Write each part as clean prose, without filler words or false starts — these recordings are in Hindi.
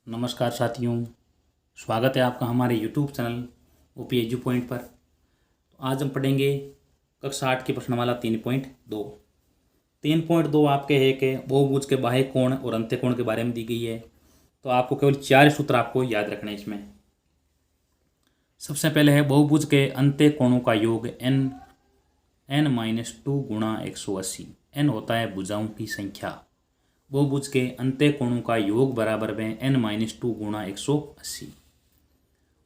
नमस्कार साथियों, स्वागत है आपका हमारे YouTube channel OP edu point पर। तो आज हम पढ़ेंगे कक्षा 8 की प्रश्नमाला 3.2। 3.2 आपके है कि बहुभुज के बाह्य कोण और अंत्य कोण के बारे में दी गई है। तो आपको केवल 4 सूत्र आपको याद रखना है इसमें। सबसे पहले है बहुभुज के अंत्य कोणों का योग n-2 गुणा 180। n होता है भुजाओं की संख्या। बहुभुज के अंत्य कोणों का योग बराबर में n-2 गुणा 180।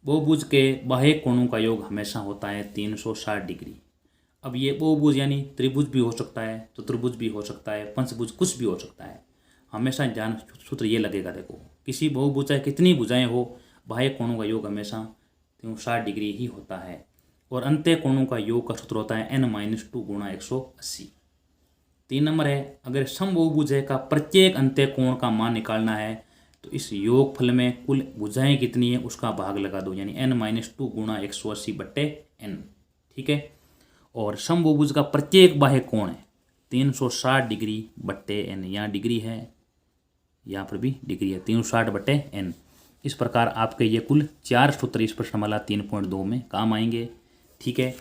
बहुभुज के बाह्य कोणों का योग हमेशा होता है 360 डिग्री। अब ये बहुभुज यानी त्रिभुज भी हो सकता है, चतुर्भुज भी हो सकता है, पंचभुज कुछ भी हो सकता है। हमेशा ध्यान सूत्र ये लगेगा, देखो किसी बहुभुज चाहे कितनी भुजाएं हो, बाह्य कोणों का योग हमेशा 360 डिग्री ही होता है। और अंत्य कोणों का योग का सूत्र होता है n-2 गुणा 180। 3 नंबर है, अगर समबहुभुज का प्रत्येक अंत्य कोण का मान निकालना है तो इस योगफल में कुल भुजाएं कितनी है उसका भाग लगा दो, यानी n-2 गुणा 180 बट्टे n। ठीक है। और समबहुभुज का प्रत्येक बाह्य कोण है 360 डिग्री बट्टे n। यहाँ डिग्री है, यहाँ पर भी डिग्री है, 360 बट्टे n। इस प्रकार आपके ये कुल 4 सूत्र इस प्रश्नमाला 3.2 में काम आएंगे। ठीक है।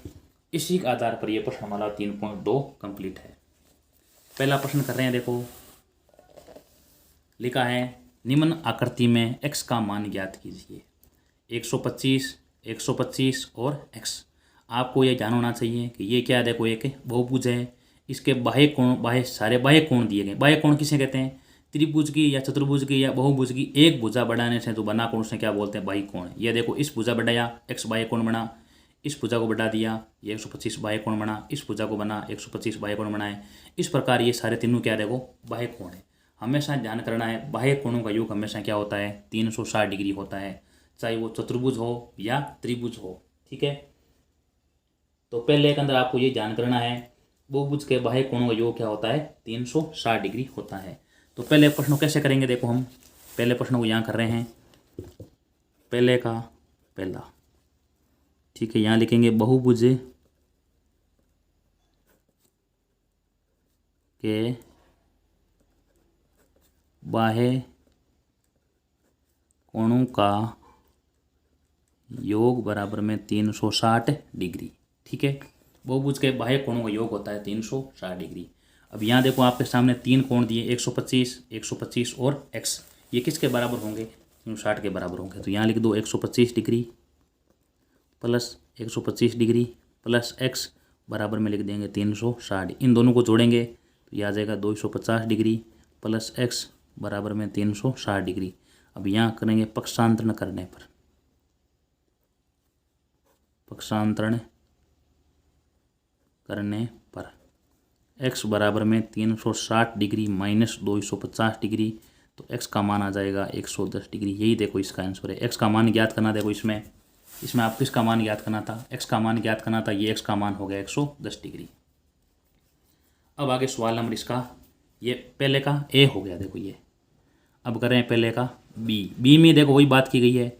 इसी के आधार पर यह प्रश्नमाला 3.2 कंप्लीट है। पहला प्रश्न कर रहे हैं, देखो लिखा है निम्न आकृति में x का मान ज्ञात कीजिए। 125, 125 और x। आपको ये जान होना चाहिए कि ये क्या है। देखो एक बहुभुज है, इसके बाह्य कोण सारे बाह्य कोण दिए गए। बाह्य कोण किसे कहते हैं? त्रिभुज की या चतुर्भुज की या बहुभुज की एक भुजा बढ़ाने से जो बना कोण से क्या बोलते हैं? बाह्य कोण। ये देखो इस भुजा बढ़ाया, x बाह्य कोण बना, इस भुजा को बढ़ा दिया, ये 125 बाह्य कोण बना, इस भुजा को बना 125 बाह्य कोण बनाए। इस प्रकार ये सारे तीनों क्या देखो बाह्य कोण है। हमेशा ध्यान करना है बाह्य कोणों का योग हमेशा क्या होता है? 360 डिग्री होता है, चाहे वो चतुर्भुज हो या त्रिभुज हो। ठीक है। तो पहले के अंदर आपको ये ध्यान करना है बहुभुज के बाह्य कोणों का योग क्या होता है? 360 डिग्री होता है। तो पहले प्रश्न कैसे करेंगे, देखो हम पहले प्रश्न को यहाँ कर रहे हैं, पहले का पहला। ठीक है। यहाँ लिखेंगे बहुभुज के बाह्य कोणों का योग बराबर में 360 डिग्री। ठीक है। बहुभुज के बाह्य कोणों का योग होता है 360 डिग्री। अब यहाँ देखो आपके सामने 3 कोण दिए, 125, 125 और x। ये किसके बराबर होंगे? 360 के बराबर होंगे। तो यहाँ लिख दो 125 degree plus 125 degree plus x बराबर में लिख देंगे 360। इन दोनों को जोड़ेंगे तो यह आ जाएगा 250 डिग्री प्लस x बराबर में 360 डिग्री। अब यहाँ करेंगे पक्षांतरण करने पर, पक्षांतरण करने पर x बराबर में 360 डिग्री माइनस 250 डिग्री, तो x का मान आ जाएगा 110 डिग्री। यही देखो इसका आंसर है। x का मान ज्ञात करना, देखो इसमें आप किसका मान ज्ञात करना था? x का मान ज्ञात करना था। ये x का मान हो गया 110 डिग्री। अब आगे सवाल नंबर इसका, ये पहले का a हो गया। देखो ये अब कर रहे हैं पहले का b में देखो वही बात की गई है,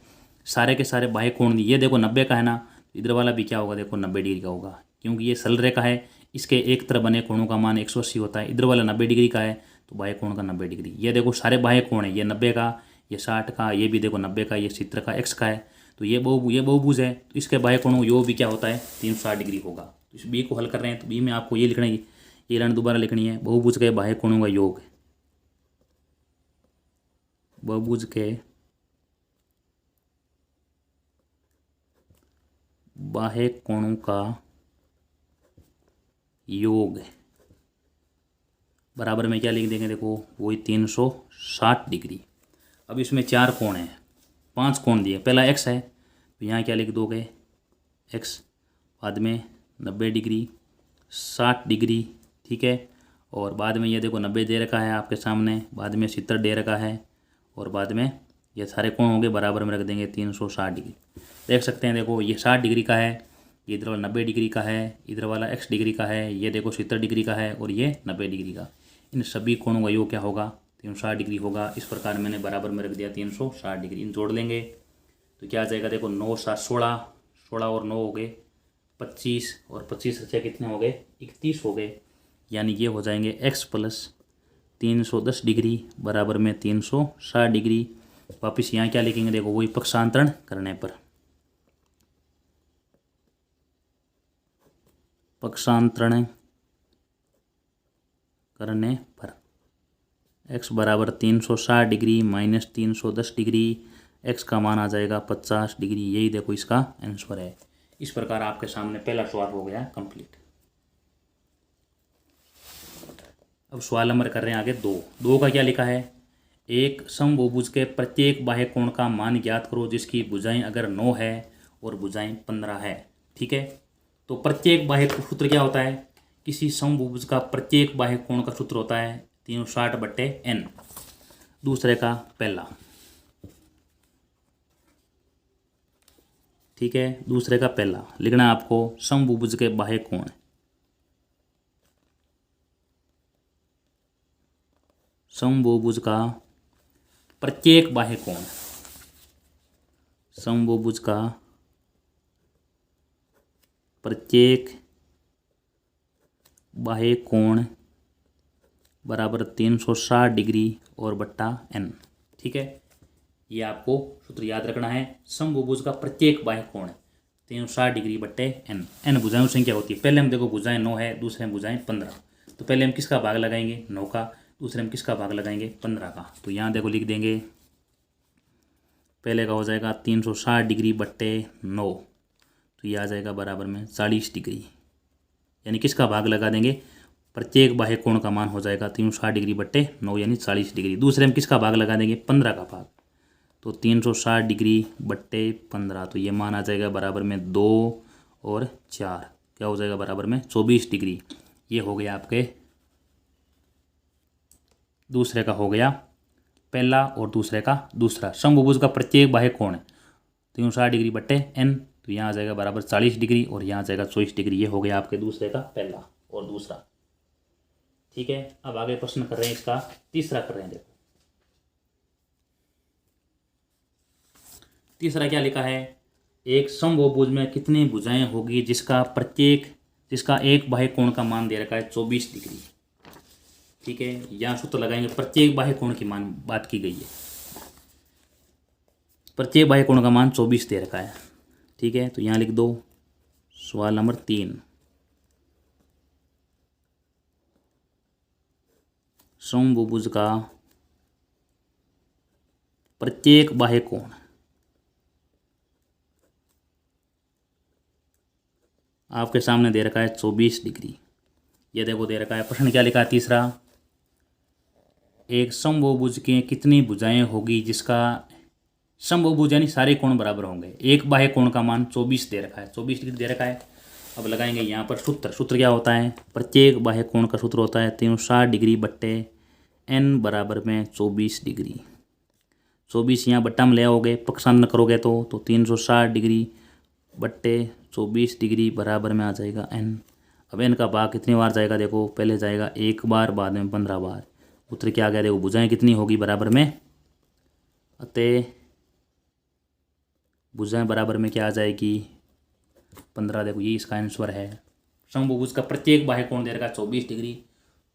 सारे के सारे बाह्य कोण दिए। ये देखो 90 का है ना, इधर वाला भी क्या होगा? देखो 90 डिग्री का होगा, क्योंकि ये सरल रेखा है। इसके एक तरफ बने कोणों का मान 180 होता है। इधर वाला 90 डिग्री का है तो बाह्य कोण का 90 डिग्री। ये देखो सारे बाह्य कोण है, ये 90 का, ये 60 का, ये भी देखो 90 का, ये 70 का, x का है। तो ये बहुभुज है, तो इसके बाह्य कोणों का योग भी क्या होता है? 360 डिग्री होगा। तो इस बी को हल कर रहे हैं तो बी में आपको ये लिखना है, ये लाइन दोबारा लिखनी है, बहुभुज के बाह्य कोणों का योग, बहुभुज के बाह्य कोणों का योग बराबर में क्या लिख देंगे? देखो वही 360 डिग्री। अब इसमें 4 कोण हैं, 5 कोण दिए। पहला x है तो यहाँ क्या लिख दोगे? x, बाद में 90 डिग्री, 60 डिग्री। ठीक है। और बाद में ये देखो 90 दे रखा है आपके सामने, बाद में 70 दे रखा है, और बाद में ये सारे कोण होंगे बराबर में रख देंगे 360 डिग्री। देख सकते हैं, देखो ये 60 डिग्री का है, ये इधर वाला 90 डिग्री का है, इधर वाला x डिग्री का है, ये देखो 70 डिग्री का है, और ये 90 डिग्री का। इन सभी कोणों का योग क्या होगा? 360 डिग्री होगा। इस प्रकार मैंने बराबर में रख दिया 360 डिग्री। इन जोड़ लेंगे तो क्या आ जाएगा? देखो 9 7 16, 16 और 9 हो गए 25, और 25 से कितने हो गए? 31 हो गए। यानी ये हो जाएंगे x प्लस 310 डिग्री बराबर में 360 डिग्री। वापस यहाँ क्या लिखेंगे, देखो वही पक्षांतरण करने पर, पक्षांतरण करने पर x बराबर 360 डिग्री माइनस 310 डिग्री, x का मान आ जाएगा 50 डिग्री। यही देखो इसका आंसर है। इस प्रकार आपके सामने पहला सवाल हो गया कंप्लीट। अब सवाल नंबर कर रहे हैं आगे दो का क्या लिखा है, एक समबहुभुज के प्रत्येक बाह्य कोण का मान ज्ञात करो जिसकी भुजाएं अगर 9 है और भुजाएं 15 है। ठीक है, तो प्रत्येक बाह्य सूत्र क्या होता है, किसी समबहुभुज का प्रत्येक बाह्य कोण का सूत्र होता है 360/n। दूसरे का पहला, ठीक है, दूसरे का पहला लिखना है आपको, समबहुभुज के बाह्य कोण, समबहुभुज का प्रत्येक बाह्य कोण, समबहुभुज का प्रत्येक बाह्य कोण बराबर 360 डिग्री और बट्टा n। ठीक है, ये आपको सूत्र याद रखना है। समबहुभुज का प्रत्येक बाह्य कोण 360 डिग्री बट्टे n भुजाओं संख्या होती है। पहले हम देखो भुजाएं 9 है, दूसरे में भुजाएं 15। तो पहले हम किसका भाग लगाएंगे, 9 का, दूसरे में किसका भाग लगाएंगे, 15 का। तो यहाँ देखो लिख देंगे, पहले का हो जाएगा 360 डिग्री बट्टे 9, तो ये आ जाएगा बराबर में 40 डिग्री, यानी किसका भाग लगा देंगे, प्रत्येक बाह्य कोण का मान हो जाएगा 360 डिग्री बट्टे 9 यानी 40 डिग्री। दूसरे में किसका भाग लगा देंगे, 15 का भाग, तो 360 डिग्री बट्टे 15, तो ये मान आ जाएगा बराबर में 2 और 4, क्या हो जाएगा बराबर में 24 डिग्री। ये हो गया आपके दूसरे का हो गया पहला और दूसरे का दूसरा। समबहुभुज का प्रत्येक बाह्य कोण 360 डिग्री बट्टे n, तो यहाँ आ जाएगा बराबर 40 डिग्री और यहाँ आ जाएगा 24 डिग्री। ये हो गया आपके दूसरे का पहला और दूसरा। ठीक है, अब आगे प्रश्न कर रहे हैं, इसका तीसरा कर रहे हैं। देखो तीसरा क्या लिखा है, एक समबहुभुज में कितनी भुजाएं होगी जिसका एक बाह्य कोण का मान दे रखा है 24 डिग्री। ठीक है, यहाँ सूत्र लगाएंगे, प्रत्येक बाह्य कोण की मान बात की गई है, प्रत्येक बाह्य कोण का मान 24 दे रखा है। ठीक है, तो यहाँ लिख दो सवाल नंबर 3, समबहुभुज का प्रत्येक बाह्य कोण आपके सामने दे रखा है 24 डिग्री। ये देखो दे रखा है। प्रश्न क्या लिखा है तीसरा, एक समबहुभुज के कितनी भुजाएं होगी जिसका समबहुभुज यानी सारे कोण बराबर होंगे, एक बाह्य कोण का मान 24 दे रखा है, 24 डिग्री दे रखा है। अब लगाएंगे यहाँ पर सूत्र क्या होता है, प्रत्येक बाह्य कोण का सूत्र होता है 360 डिग्री बट्टे n बराबर में 24 डिग्री। 24 यहाँ बट्टा में ले आओगे, पक्षांतरण करोगे तो 360 डिग्री बट्टे 24 डिग्री बराबर में आ जाएगा n। अब n का भाग कितनी बार जाएगा, देखो पहले जाएगा 1 बार, बाद में 15 बार। उत्तर क्या आ गया, देखो भुजाएं कितनी होगी बराबर में, अतः भुजाएं बराबर में क्या आ जाएगी 15। देखो ये इसका आंसर है। समबहुभुज का प्रत्येक बाह्य कोण दे रखा 24 डिग्री,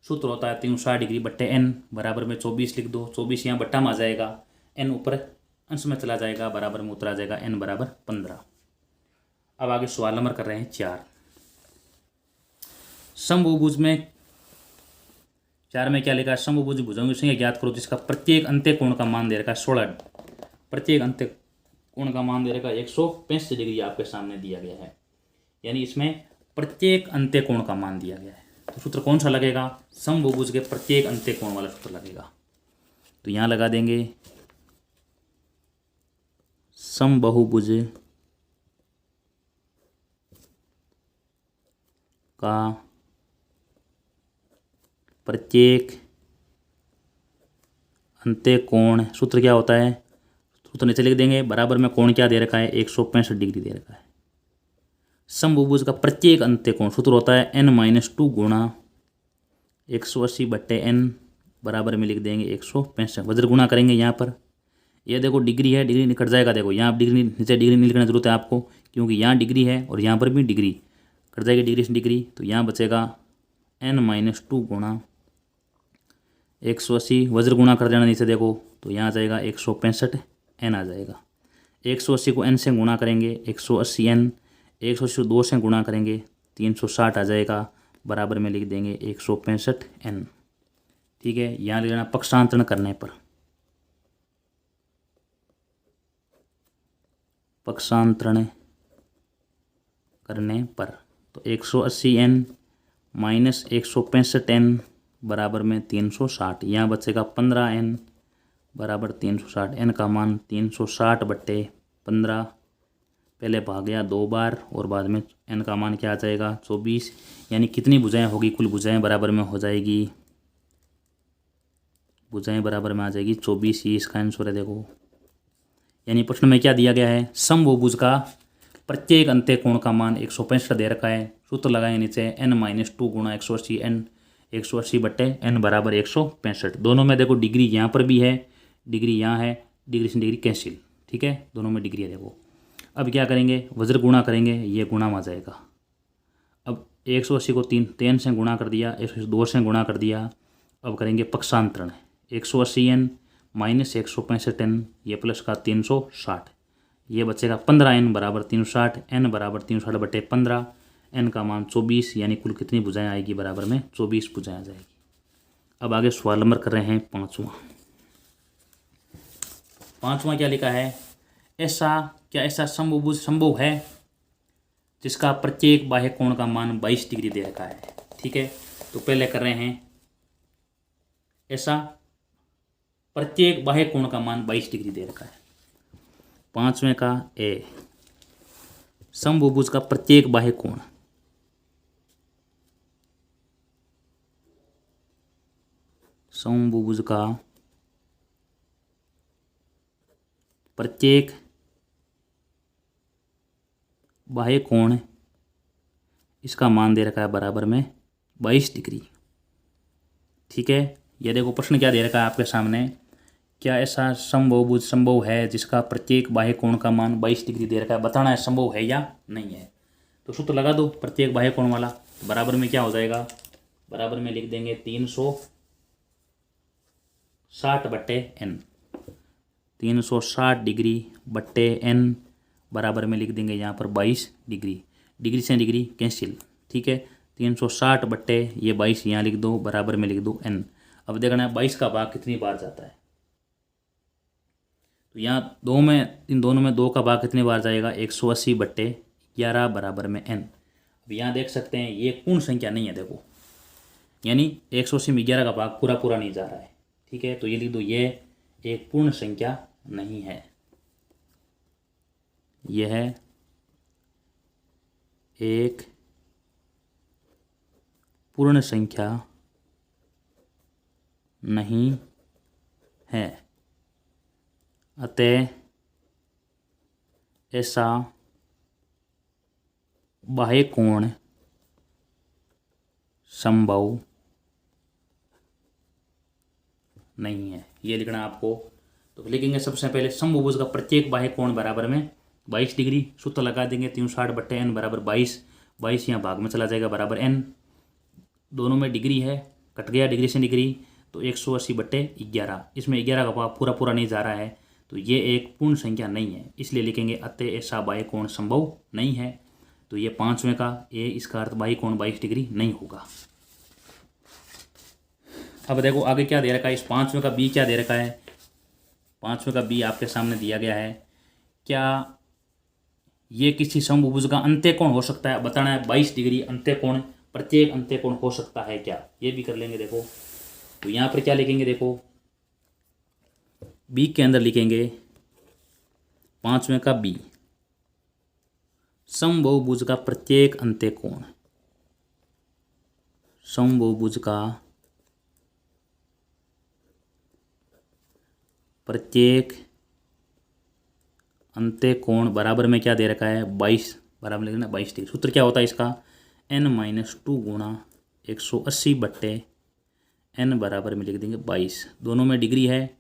सूत्र होता है 360 डिग्री बट्टे n बराबर में 24 लिख दो। 24 यहाँ बट्टा में आ जाएगा, n ऊपर अंश में चला जाएगा, बराबर में उत्तर आ जाएगा n बराबर 15। अब आगे सवाल नंबर कर रहे हैं 4, समबहुभुज में 4 में क्या लिखा है, समबहुभुज भुजाओं की संख्या ज्ञात करो जिसका प्रत्येक अंत्य कोण का मान दे रखा है 16, प्रत्येक अंत्य कोण का मान दे रखा है 165 डिग्री आपके सामने दिया गया है, यानी इसमें प्रत्येक अंत्य कोण का मान दिया गया है। तो सूत्र कौन सा लगेगा, समबहुभुज के प्रत्येक अंत्य कोण वाला सूत्र लगेगा। तो यहाँ लगा देंगे, समबहुभुज का प्रत्येक अंत्य कोण, सूत्र क्या होता है, सूत्र नीचे लिख देंगे, बराबर में कोण क्या दे रखा है 165 डिग्री दे रखा है। समबहुभुज का प्रत्येक अंत्य कोण सूत्र होता है n-2 गुणा 180 बट्टे n बराबर में लिख देंगे 165। वज्र गुणा करेंगे यहाँ पर, ये देखो डिग्री है, डिग्री निकट जाएगा। देखो यहाँ डिग्री नीचे डिग्री नहीं लिखना जरूरत है आपको, क्योंकि यहाँ डिग्री है और यहाँ पर भी डिग्री कट जाएगी, डिग्री से डिग्री। तो यहाँ बचेगा n-2 गुणा 180, वज्र गुणा कर देना नीचे देखो तो यहाँ आ जाएगा 165 n आ जाएगा। 180 को n से गुणा करेंगे 180 n, 180 को 2 से गुणा करेंगे 360 आ जाएगा, बराबर में लिख देंगे 165 n। ठीक है, यहाँ लिख देना पक्षांतरण करने पर, पक्षांतरण करने पर तो 180 n माइनस 165 n बराबर में 360। यहाँ बचेगा 15 n बराबर 360। n का मान 360 बट्टे 15, पहले भाग गया 2 बार और बाद में n का मान क्या आ जाएगा 24। यानी कितनी भुजाएं होगी, कुल भुजाएं बराबर में हो जाएगी, भुजाएं बराबर में आ जाएगी 24। ये इसका आंसर है देखो। यानी प्रश्न में क्या दिया गया है, समबहुभुज का प्रत्येक अंत्य कोण का मान 165 दे रखा है। सूत्र लगाएंगे नीचे n-2 गुणा 180 n, 180 बट्टे n बराबर 165। दोनों में देखो डिग्री यहाँ पर भी है, डिग्री यहाँ है, डिग्री से डिग्री कैंसिल। ठीक है, दोनों में डिग्री है देखो। अब क्या करेंगे, वज्र गुणा करेंगे, ये गुणा में आ जाएगा। अब 180 को 3 से गुणा कर दिया, 180 2 से गुणा कर दिया। अब करेंगे पक्षांतरण, 180 n माइनस 165 n, ये प्लस का 360, ये बचेगा 15 n बराबर 360, n बराबर 360 बटे 15, n का मान 24। यानी कुल कितनी भुजाएं आएगी, बराबर में 24 भुजाएं आ जाएगी। अब आगे सवाल नंबर कर रहे हैं पाँचवा क्या लिखा है, क्या ऐसा समबहुभुज संभव है जिसका प्रत्येक बाह्य कोण का मान 22 डिग्री दे रखा है। ठीक है, तो पहले कर रहे हैं ऐसा प्रत्येक बाह्य कोण का मान 22 डिग्री दे रखा है। पांचवें का ए, समबहुभुज का प्रत्येक बाह्य कोण, समबहुभुज का प्रत्येक बाह्य कोण, इसका मान दे रखा है बराबर में 22 डिग्री। ठीक है, ये देखो प्रश्न क्या दे रखा है आपके सामने, क्या ऐसा समबहुभुज संभव है जिसका प्रत्येक बाह्य कोण का मान 22 डिग्री दे रखा है, बताना है संभव है या नहीं है। तो सूत्र लगा दो प्रत्येक बाह्य कोण वाला, तो बराबर में क्या हो जाएगा, बराबर में लिख देंगे 360 बट्टे n, 360 डिग्री बट्टे n बराबर में लिख देंगे यहाँ पर 22 डिग्री, डिग्री से डिग्री कैंसिल। ठीक है, 360 बट्टे ये 22 यहाँ लिख दो, बराबर में लिख दो n। अब देखना है 22 का भाग कितनी बार जाता है, तो यहाँ इन दोनों में 2 का भाग कितनी बार जाएगा, 180 बट्टे 11 बराबर में n। अब यहाँ देख सकते हैं ये पूर्ण संख्या नहीं है देखो, यानी 180 में 11 का भाग पूरा नहीं जा रहा है। ठीक है, तो ये लिख दो, ये एक पूर्ण संख्या नहीं है, यह है एक पूर्ण संख्या नहीं है, अतः ऐसा बाह्य कोण संभव नहीं है। ये लिखना आपको, तो लिखेंगे सबसे पहले समबहुभुज का प्रत्येक बाह्य कोण बराबर में 22 डिग्री, सूत्र लगा देंगे 360 बट्टे n बराबर 22, 22 यहाँ भाग में चला जाएगा बराबर n, दोनों में डिग्री है, कट गया डिग्री से डिग्री, तो 180 बट्टे 11, इसमें 11 का भाग पूरा नहीं जा रहा है, तो ये एक पूर्ण संख्या नहीं है, इसलिए लिखेंगे अतः ऐसा बाह्य कोण संभव नहीं है। तो ये पांचवें का ए, इसका अर्थ बाह्य कोण 22 डिग्री नहीं होगा। अब देखो आगे क्या दे रखा है, इस पांचवें का बी क्या दे रखा है, पांचवें का बी आपके सामने दिया गया है, क्या ये किसी समबहुभुज का अंत्य कोण हो सकता है, बताना है 22 डिग्री अंत्य कोण, प्रत्येक अंत्य कोण हो सकता है क्या, ये भी कर लेंगे। देखो तो यहाँ पर क्या लिखेंगे, देखो बी के अंदर लिखेंगे पांचवें का बी, समबहुभुज का प्रत्येक अंत्य कोण, समबहुभुज का प्रत्येक अंत्य कोण बराबर में क्या दे रखा है 22, बराबर लिखना 22 डिग्री। सूत्र क्या होता है इसका, n-2 गुणा 180 बट्टे n बराबर में लिख देंगे 22, दोनों में डिग्री है,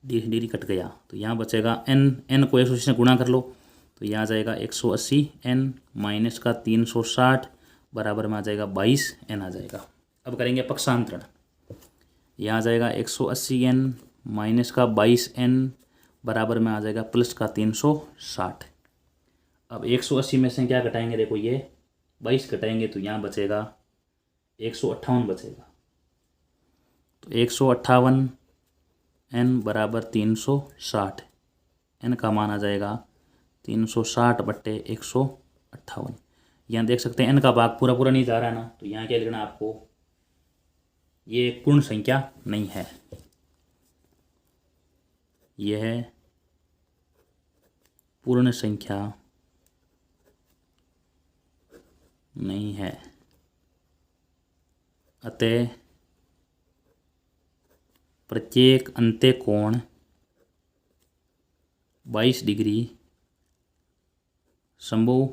डिग्री कट गया, तो यहाँ बचेगा n को 180 से गुणा कर लो, तो यहाँ आ जाएगा 180 n माइनस का 360 बराबर में आ जाएगा 22 n आ जाएगा। अब करेंगे पक्षांतरण, यहाँ आ जाएगा 180 n माइनस का 22n बराबर में आ जाएगा प्लस का 360। अब 180 में से क्या घटाएंगे, देखो ये 22 घटाएंगे तो यहाँ बचेगा 158 बचेगा। तो 158n बराबर 360, n का मान आ जाएगा 360 बट्टे 158। यहाँ देख सकते हैं n का भाग पूरा पूरा नहीं जा रहा है ना, तो यहाँ क्या लिखना आपको, ये पूर्ण संख्या नहीं है, यह पूर्ण संख्या नहीं है, अतः प्रत्येक अंत्यकोण 22 डिग्री संभव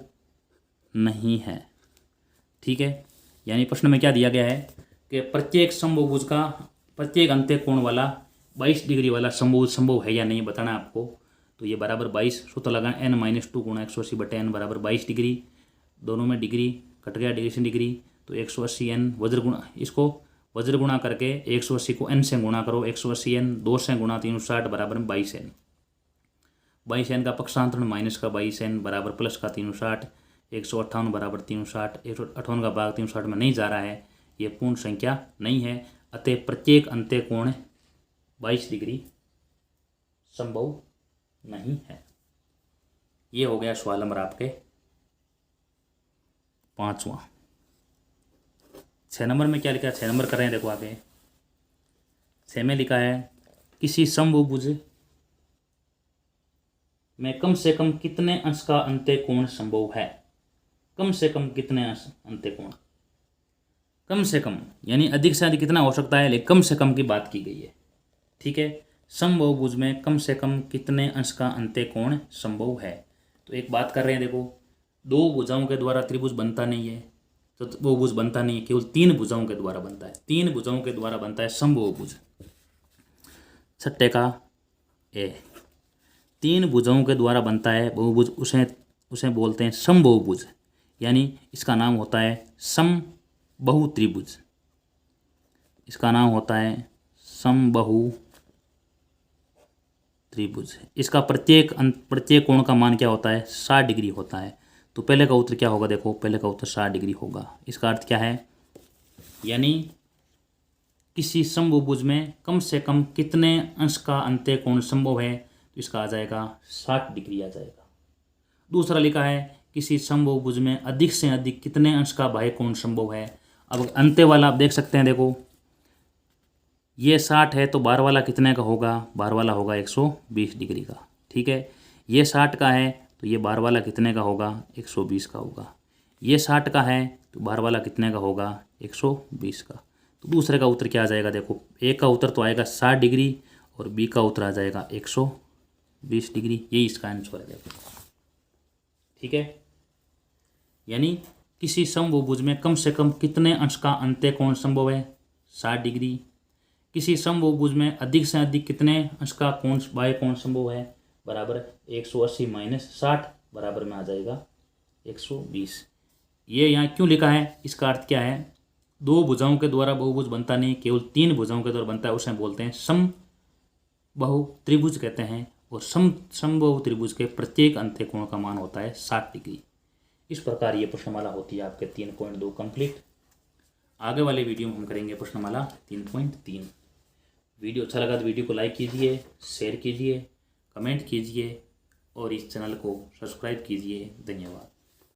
नहीं है। ठीक है, यानी प्रश्न में क्या दिया गया है कि प्रत्येक समभुज का प्रत्येक अंत्यकोण वाला 22 डिग्री वाला संभव है या नहीं बताना है आपको। तो ये बराबर 22 सूत्र लगाना n-2 गुणा 180 बटे n बराबर 22 डिग्री, दोनों में डिग्री कट गया, डिग्री से डिग्री, तो 180n वज्र गुणा, इसको वज्र गुणा करके 180 को n से गुणा करो, 180n 2 से गुणा 360 बराबर में 22n, 22n का पक्षांतरण माइनस का 22n बराबर प्लस का 360, 158 बराबर 360, 158 का भाग 360 में नहीं जा रहा है, ये पूर्ण संख्या नहीं है, अतः प्रत्येक अंत्यकोण 22 डिग्री संभव नहीं है। ये हो गया सवाल नंबर आपके 5वां। 6 नंबर में क्या लिखा है, 6 नंबर कर रहे हैं, देखो आगे 6 में लिखा है किसी समभुज में कम से कम कितने अंश का अंत्यकोण संभव है। कम से कम कितने अंश अंत्यकोण, कम से कम यानी अधिक से अधिक कितना हो सकता है, लेकिन कम से कम की बात की गई है। ठीक है, समबहुभुज में कम से कम कितने अंश का अंत्यकोण संभव है। तो एक बात कर रहे हैं, देखो 2 भुजाओं के द्वारा त्रिभुज बनता नहीं है, तो बहुभुज बनता नहीं है, केवल 3 भुजाओं के द्वारा बनता है, 3 भुजाओं के द्वारा बनता है समबहुभुज। छठे का ए, 3 भुजाओं के द्वारा बनता है बहुभुज, उसे बोलते हैं समबहुभुज, यानी इसका नाम होता है समबाहु त्रिभुज, इसका नाम होता है समबाहु त्रिभुज। इसका प्रत्येक कोण का मान क्या होता है, 60 डिग्री होता है। तो पहले का उत्तर क्या होगा, देखो पहले का उत्तर 60 डिग्री होगा। इसका अर्थ क्या है, यानी किसी समबहुभुज में कम से कम कितने अंश का अंत्यकोण संभव है, तो इसका आ जाएगा 60 डिग्री आ जाएगा। दूसरा लिखा है किसी समबहुभुज में अधिक से अधिक कितने अंश का बाह्य कोण संभव है। अब अंत्य वाला आप देख सकते हैं, देखो ये 60 है तो बाहर वाला कितने का होगा, बाहर वाला होगा 120 डिग्री का। ठीक है, ये 60 का है तो ये बाहर वाला कितने का होगा, 120 का होगा। ये 60 का है तो बाहर वाला कितने का होगा, 120 का। तो दूसरे का उत्तर क्या आ जाएगा, देखो ए का उत्तर तो आएगा 60 डिग्री और बी का उत्तर आ जाएगा 120 डिग्री। यही इसका आंसर है, देखो। ठीक है, यानी किसी समबहुभुज में कम से कम कितने अंश का अंत्यकोण संभव है, 60 डिग्री। किसी समबहुभुज में अधिक से अधिक कितने अंश का कोण बाह्य कोण संभव है, बराबर 180 माइनस 60 बराबर में आ जाएगा 120। ये यहाँ क्यों लिखा है, इसका अर्थ क्या है, 2 भुजाओं के द्वारा बहुभुज बनता नहीं, केवल 3 भुजाओं के द्वारा बनता है, उसे बोलते हैं समबाहु त्रिभुज कहते हैं। और समबाहु त्रिभुज के प्रत्येक अंत्यकोण का मान होता है 60 डिग्री। इस प्रकार ये प्रश्नमाला होती है आपके 3.2 कंप्लीट। आगे वाले वीडियो में हम करेंगे प्रश्नमाला 3.3। वीडियो अच्छा लगा तो वीडियो को लाइक कीजिए, शेयर कीजिए, कमेंट कीजिए और इस चैनल को सब्सक्राइब कीजिए। धन्यवाद।